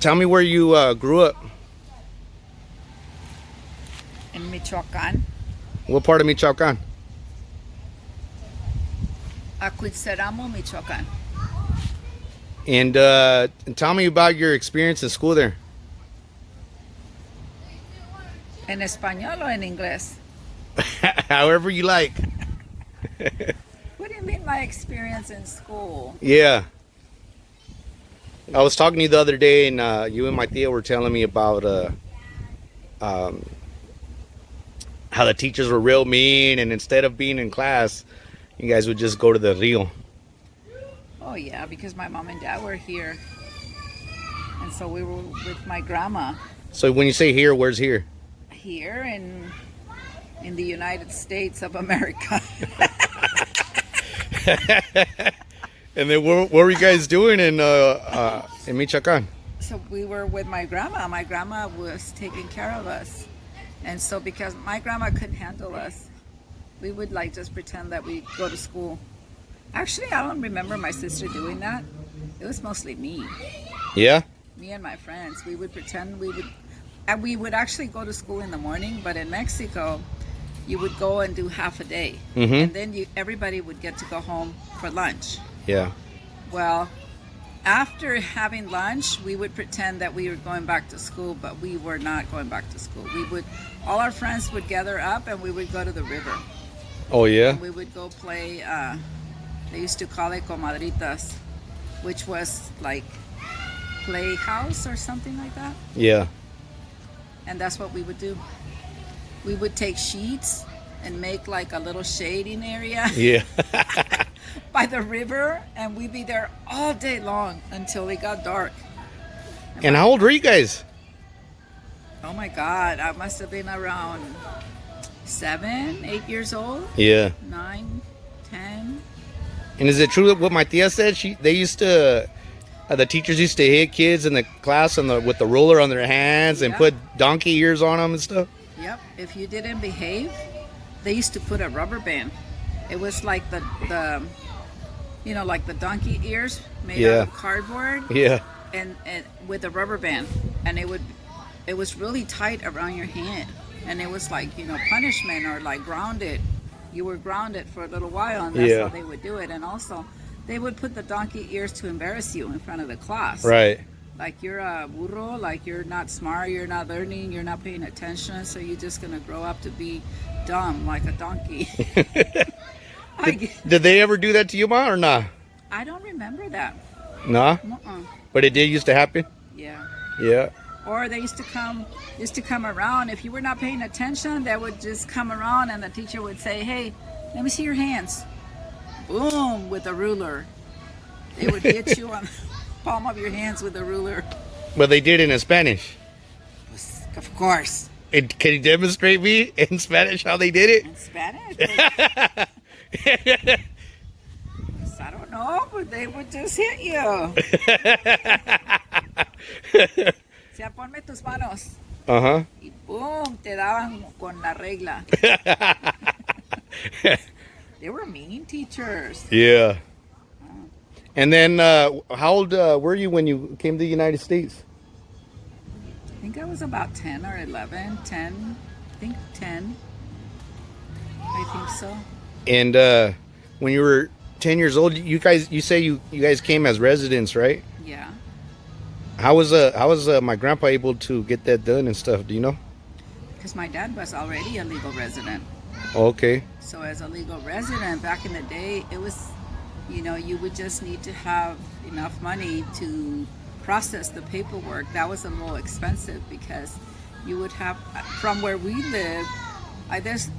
tell me where you grew up. In Michoacan, What part of Michoacan? Acuitzeramo, Michoacan. And tell me about your experience in school there. ¿En español o en inglés? However you like. What do you mean my experience in school? Yeah. I was talking to you the other day, and you and my tia were telling me about how the teachers were real mean, and instead of being in class, you guys would just go to the rio. Oh yeah, because my mom and dad were here. And so we were with my grandma So when you say here, where's here? here in the United States of America. And then what were you guys doing in Michoacan? So we were with my grandma. My grandma was taking care of us. And so because my grandma couldn't handle us, we would like just pretend that we go to school. Actually, I don't remember my sister doing that. It was mostly me. Yeah? Me and my friends. We would pretend we would actually go to school in the morning, but in Mexico, you would go and do half a day. Mm-hmm. And then everybody would get to go home for lunch. Yeah. Well, after having lunch, we would pretend that we were going back to school, but we were not going back to school. All our friends would gather up and we would go to the river. Oh, yeah? And we would go play, they used to call it comadritas, which was like playhouse or something like that. Yeah. And that's what we would do. We would take sheets and make like a little shading area Yeah. by the river, and we'd be there all day long until it got dark. And how old were you guys? Oh my God, I must have been around 7, 8 years old, Yeah. 9, 10. And is it true that what my tia said? They used to, the teachers used to hit kids in the class with the ruler on their hands and Yeah. put donkey ears on them and stuff? Yep, if you didn't behave, they used to put a rubber band. It was like the like the donkey ears made out of cardboard. Yeah. And with a rubber band, and it was really tight around your hand, and it was like punishment or like grounded. You were grounded for a little while, and that's how they would do it. And also, they would put the donkey ears to embarrass you in front of the class. Right. Like you're a burro, like you're not smart, you're not learning, you're not paying attention, so you're just gonna grow up to be dumb like a donkey. Did they ever do that to you, Ma, or not? I don't remember that. Nah? But it did used to happen? Yeah. Yeah. Or they used to come around. If you were not paying attention, they would just come around and the teacher would say, "Hey, let me see your hands." Boom, with a ruler. They would hit you on the palm of your hands with a ruler. But they did it in Spanish. Of course. Can you demonstrate me in Spanish how they did it? In Spanish? I don't know, but they would just hit you. Sea, ponme tus manos. Uh-huh. Y boom, te daban con la regla. They were mean teachers. Yeah. And then how old were you when you came to the United States? I think I was about 10 or 11. 10. I think 10. I think so. And when you were 10 years old, you say you guys came as residents, right? Yeah. How was my grandpa able to get that done and stuff? Do you know? Because my dad was already a legal resident. Okay. So as a legal resident back in the day, it was, you would just need to have enough money to process the paperwork. That was a little expensive because you would have, from where we live, I guess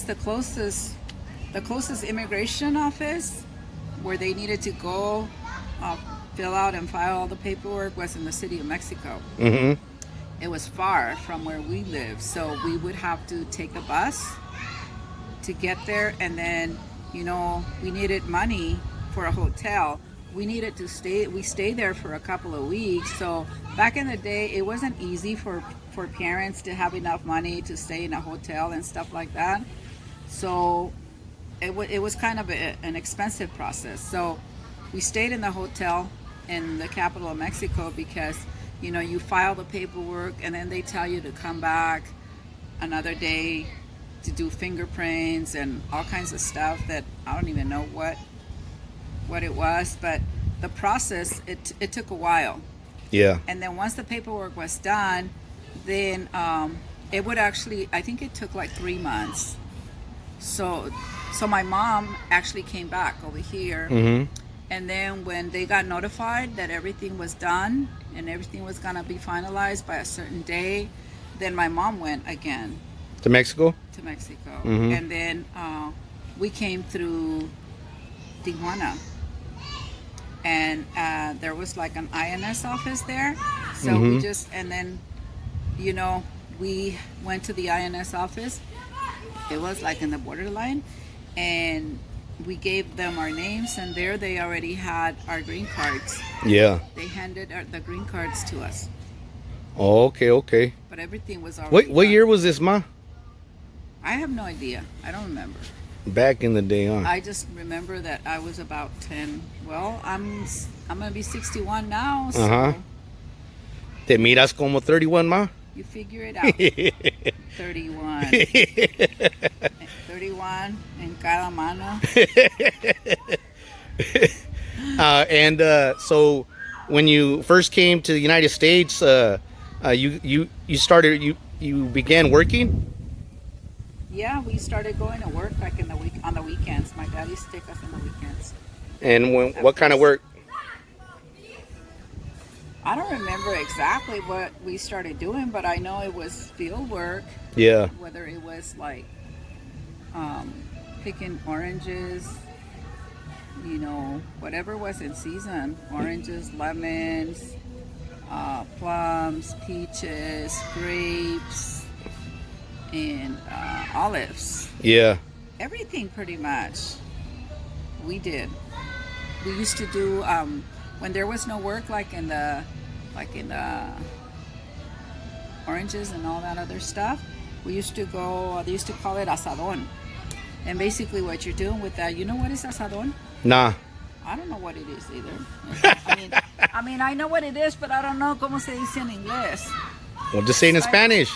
the closest immigration office where they needed to go fill out and file all the paperwork was in the city of Mexico. Mm-hmm. It was far from where we live, so we would have to take a bus to get there, and then we needed money for a hotel. We needed to stay. We stayed there for a couple of weeks. So back in the day, it wasn't easy for parents to have enough money to stay in a hotel and stuff like that. So it was kind of an expensive process. So we stayed in the hotel in the capital of Mexico because you know, you file the paperwork, and then they tell you to come back another day to do fingerprints and all kinds of stuff that I don't even know what it was. But the process, it took a while. Yeah. And then once the paperwork was done, then it would actually, I think it took like 3 months. So my mom actually came back over here. Mm-hmm. And then when they got notified that everything was done and everything was going to be finalized by a certain day, then my mom went again. To Mexico? To Mexico. Mm-hmm. And then we came through Tijuana. And there was like an INS office there. So Mm-hmm. we just, and then, you know, we went to the INS office. It was like in the borderline. And we gave them our names, and there they already had our green cards. Yeah. They handed the green cards to us. Oh, okay. But everything was already What done. year was this, Ma? I have no idea. I don't remember. Back in the day, huh? I just remember that I was about 10. Well, I'm gonna be 61 now, so Uh-huh. Te miras como 31, Ma? you figure it out. 31. 31 en cada mano. So when you first came to the United States, you began working? Yeah, we started going to work like on the weekends. My dad used to take us on the weekends. And what kind of work? I don't remember exactly what we started doing, but I know it was field work. Yeah. Whether it was like picking oranges, you know, whatever was in season. Oranges, lemons, plums, peaches, grapes, and olives. Yeah. Everything pretty much we did. We used to do when there was no work, like in the oranges and all that other stuff. We used to go. They used to call it asadón, and basically what you're doing with that, you know what is asadón? Nah. I don't know what it is either. I mean, I know what it is, but I don't know cómo se dice en inglés. Well, just say it in Spanish.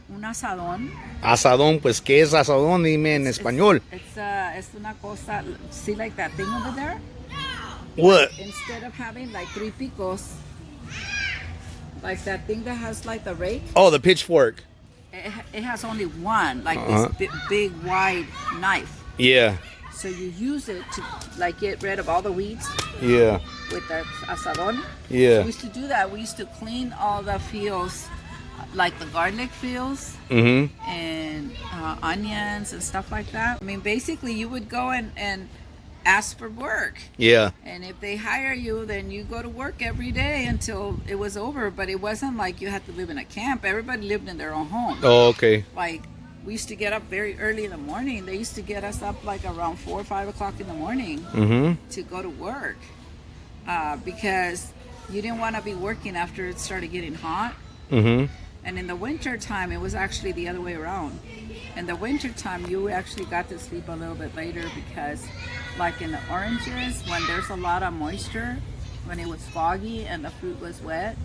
Un asadón. Asadón, pues, ¿qué es asadón? Dime en español. It's una cosa. See, like that thing over there. What? Instead of having like 3 picos, like that thing that has like the rake, Oh, the pitchfork. it has only one, like this big wide knife. Yeah. So you use it to like get rid of all the weeds Yeah. with the asadón. Yeah. We used to do that. We used to clean all the fields, like the garlic fields Mm-hmm. and onions and stuff like that. I mean, basically you would go and ask for work. Yeah. And if they hire you, then you go to work every day until it was over. But it wasn't like you had to live in a camp. Everybody lived in their own home. Oh, okay. Like, we used to get up very early in the morning. They used to get us up like around 4 or 5 o'clock in the morning Mm-hmm. to go to work. Because you didn't want to be working after it started getting hot. Mm-hmm. And in the winter time, it was actually the other way around. In the winter time, you actually got to sleep a little bit later because, like in the oranges, when there's a lot of moisture, when it was foggy and the fruit was wet,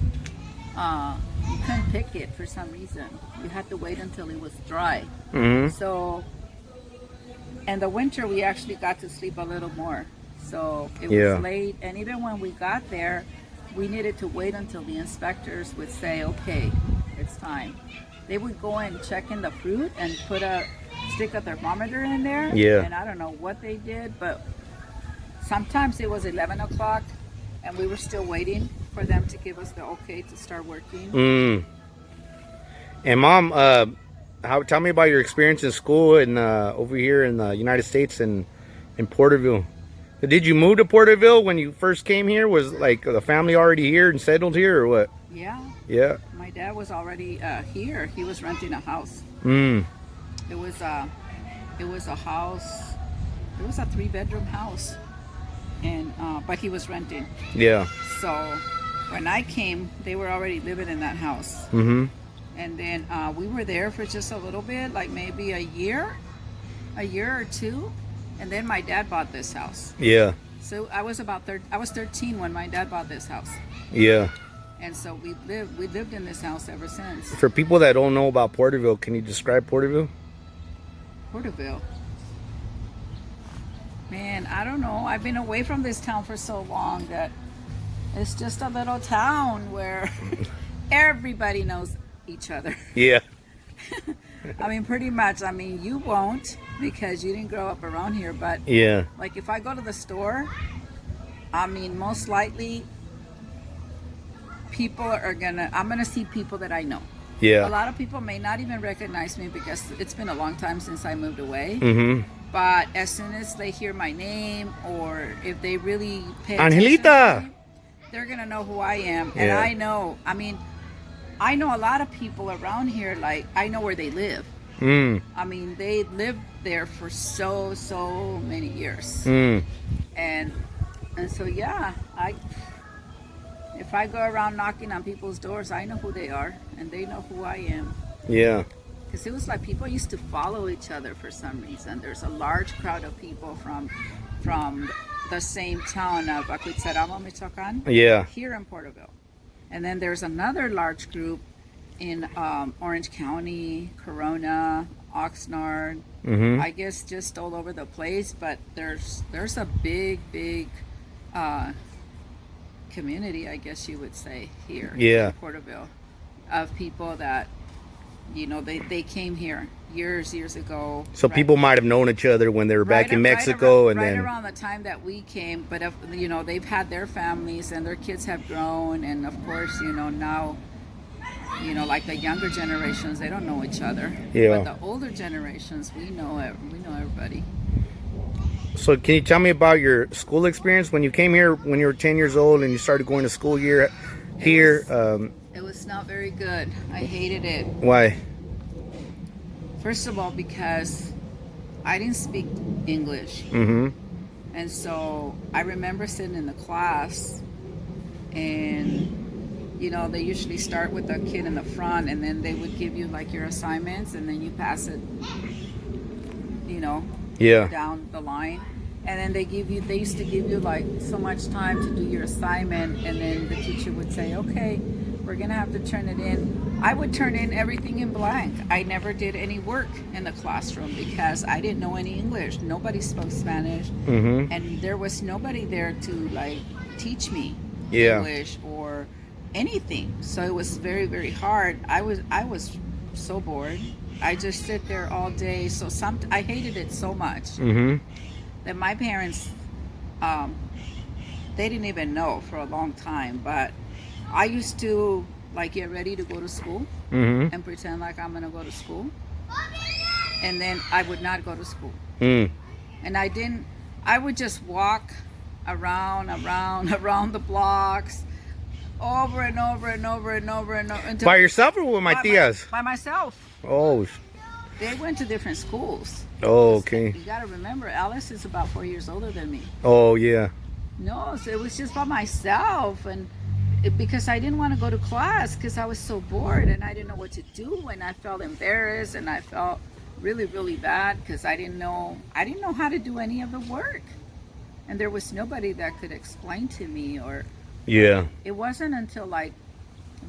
you couldn't pick it for some reason. You had to wait until it was dry. Mm-hmm. So, in the winter, we actually got to sleep a little more. So it Yeah. was late, and even when we got there, we needed to wait until the inspectors would say, okay, it's time. They would go and check in the fruit and stick a thermometer in there. Yeah. And I don't know what they did, but sometimes it was 11 o'clock and we were still waiting for them to give us the okay to start working. Mm. And Mom, tell me about your experience in school and over here in the United States and in Porterville. Did you move to Porterville when you first came here? Was like the family already here and settled here, or what? Yeah. Yeah. My dad was already here. He was renting a house. Mm. It was a house. It was a 3-bedroom house, and but he was renting. Yeah. So when I came, they were already living in that house. Mm-hmm. And then we were there for just a little bit, like maybe a year or two, and then my dad bought this house. Yeah. So I was 13 when my dad bought this house. Yeah. And so we lived in this house ever since. For people that don't know about Porterville, can you describe Porterville? Porterville. Man, I don't know. I've been away from this town for so long that it's just a little town where everybody knows each other. Yeah. I mean, pretty much. I mean, you won't because you didn't grow up around here, but Yeah. like if I go to the store, I mean, most likely I'm gonna see people that I know. A Yeah. lot of people may not even recognize me because it's been a long time since I moved away. Mm-hmm. But as soon as they hear my name, or if they really pay Angelita, attention to me, they're gonna know who I am. And Yeah. I know a lot of people around here. Like, I know where they live. Mm. I mean, they lived there for so many years. Mm. And so yeah, if I go around knocking on people's doors, I know who they are, and they know who I am. Yeah. Because it was like people used to follow each other for some reason. There's a large crowd of people from the same town of Acuitzeramo, Michoacan, Yeah. here in Porterville. And then there's another large group in Orange County, Corona, Oxnard, Mm-hmm. I guess just all over the place. But there's a big community, I guess you would say, here Yeah. in Porterville, of people that, you know, they came here years ago. So people might have known each other when they were back in Mexico, and then around the time that we came. But if, you know, they've had their families and their kids have grown, and of course, you know, now, you know, like the younger generations, they don't know each other. Yeah. But the older generations, we know everybody. So can you tell me about your school experience when you came here when you were 10 years old and you started going to school here? It was not very good. I hated it. Why? First of all, because I didn't speak English. Mm-hmm. And so I remember sitting in the class, and you know, they usually start with the kid in the front, and then they would give you like your assignments, and then you pass it, you know, Yeah. down the line. And then they used to give you like so much time to do your assignment, and then the teacher would say, okay, we're gonna have to turn it in. I would turn in everything in blank. I never did any work in the classroom because I didn't know any English. Nobody spoke Spanish, Mm-hmm. and there was nobody there to like teach me Yeah. English or anything. So it was very hard. I was so bored. I just sit there all day. So I hated it so much Mm-hmm. that my parents, they didn't even know for a long time. But I used to like get ready to go to school Mm-hmm. and pretend like I'm gonna go to school, and then I would not go to school. Mm. And I would just walk around the blocks over and over until By yourself or with my tias? by myself. Oh. They went to different schools. Oh, okay. You got to remember, Alice is about 4 years older than me. Oh, yeah. No, so it was just by myself, and because I didn't want to go to class because I was so bored and I didn't know what to do, and I felt embarrassed and I felt really bad because I didn't know how to do any of the work, and there was nobody that could explain to me. Or Yeah. it wasn't until like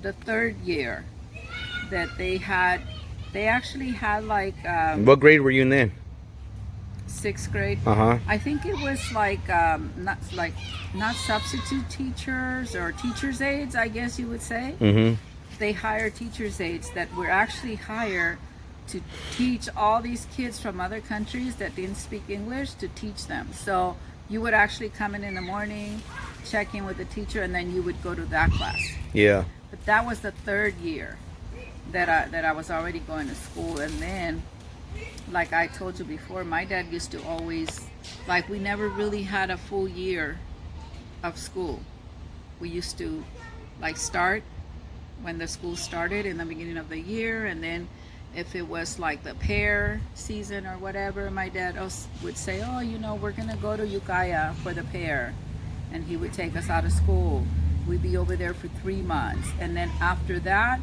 the third year that they actually had like What grade were you in then? 6th grade. Uh-huh. I think it was not substitute teachers or teachers' aides, I guess you would say. Mm-hmm. They hired teachers' aides that were actually hired to teach all these kids from other countries that didn't speak English, to teach them. So you would actually come in the morning, check in with the teacher, and then you would go to that class. Yeah. But that was the third year that I was already going to school. And then, like I told you before, my dad used to always, like, we never really had a full year of school. We used to like start when the school started in the beginning of the year, and then if it was like the pear season or whatever, my dad would say, oh, you know, we're gonna go to Ukiah for the pear, and he would take us out of school. We'd be over there for 3 months, and then after that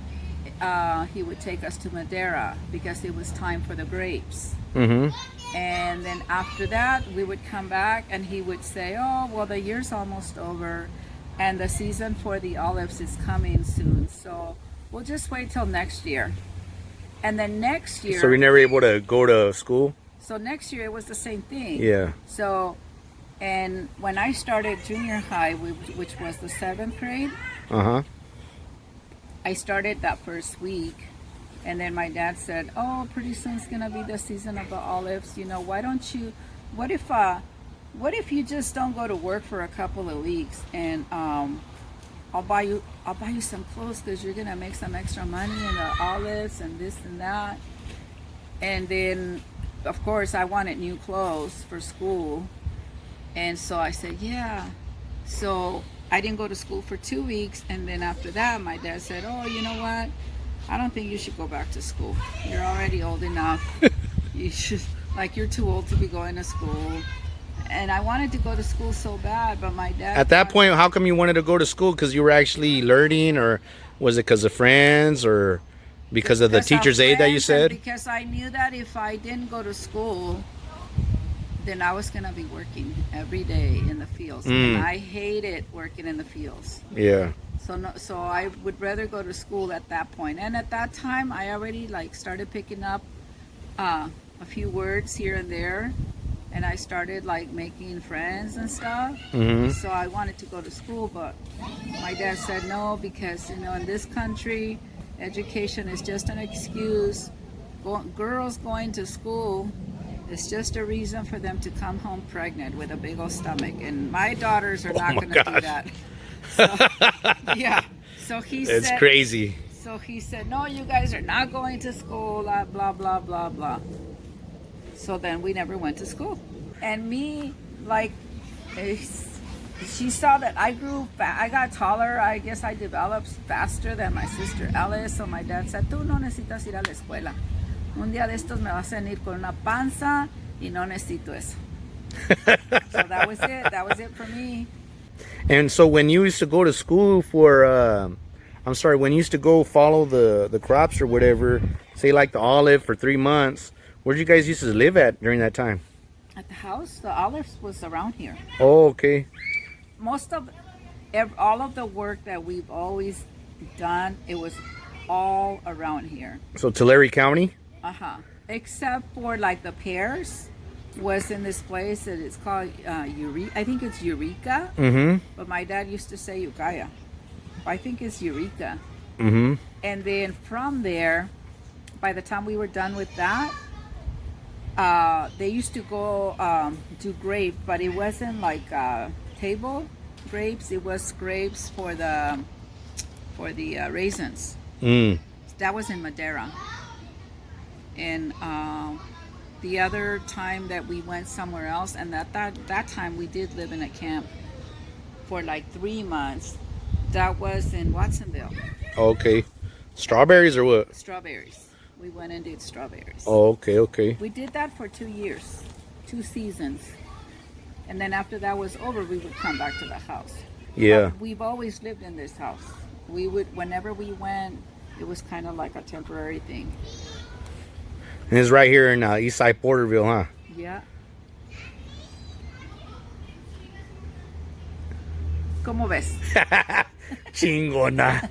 he would take us to Madera because it was time for the grapes. Mm-hmm. And then after that we would come back and he would say, oh, well, the year's almost over. and the season for the olives is coming soon. So we'll just wait till next year. And then next year. So we never able to go to school? So next year it was the same thing. Yeah. So, and when I started junior high, which was the 7th grade, I started that first week. And then my dad said, oh, pretty soon it's going to be the season of the olives. You know, why don't you, what if you just don't go to work for a couple of weeks and I'll buy you some clothes because you're going to make some extra money in the olives and this and that. And then, of course, I wanted new clothes for school. And so I said, yeah. So I didn't go to school for 2 weeks. And then after that, my dad said, oh, you know what? I don't think you should go back to school. You're already old enough. You should, like, you're too old to be going to school. And I wanted to go to school so bad, but my dad... At that point, how come you wanted to go to school? Because you were actually learning, or was it because of friends, or because of the teacher's aide that you said? Because I knew that if I didn't go to school, then I was going to be working every day in the fields. And I hated working in the fields. Yeah. So I would rather go to school at that point. And at that time, I already like started picking up a few words here and there. And I started like making friends and stuff. So I wanted to go to school, but my dad said no, because, you know, in this country, education is just an excuse. Girls going to school is just a reason for them to come home pregnant with a big old stomach. And my daughters are not going to do that. So, yeah. So he said, it's crazy. So he said, no, you guys are not going to school, blah, blah, blah, blah. So then we never went to school. And me, like, she saw that I grew, I got taller. I guess I developed faster than my sister Alice. So my dad said, tú no necesitas ir a la escuela. Un día de estos me vas a venir con una panza y no necesito eso. So that was it. That was it for me. And so when you used to go to school for, when you used to go follow the crops or whatever, say like the olive for 3 months, where did you guys used to live at during that time? At the house. The olives was around here. Oh, okay. All of the work that we've always done, it was all around here. So Tulare County? Except for like the pears was in this place that it's called Eureka. I think it's Eureka. But my dad used to say Ukiah. I think it's Eureka. And then from there, by the time we were done with that, they used to go do grape, but it wasn't like table grapes. It was grapes for the raisins. That was in Madera. And the other time that we went somewhere else, and that time we did live in a camp for like 3 months. That was in Watsonville. Okay. Strawberries or what? Strawberries. We went and did strawberries. Oh, okay, okay. We did that for 2 years, 2 seasons. And then after that was over, we would come back to the house. Yeah. But we've always lived in this house. We would, whenever we went, it was kind of like a temporary thing. And it's right here in Eastside Porterville, huh? Yeah. ¿Cómo ves? Chingona.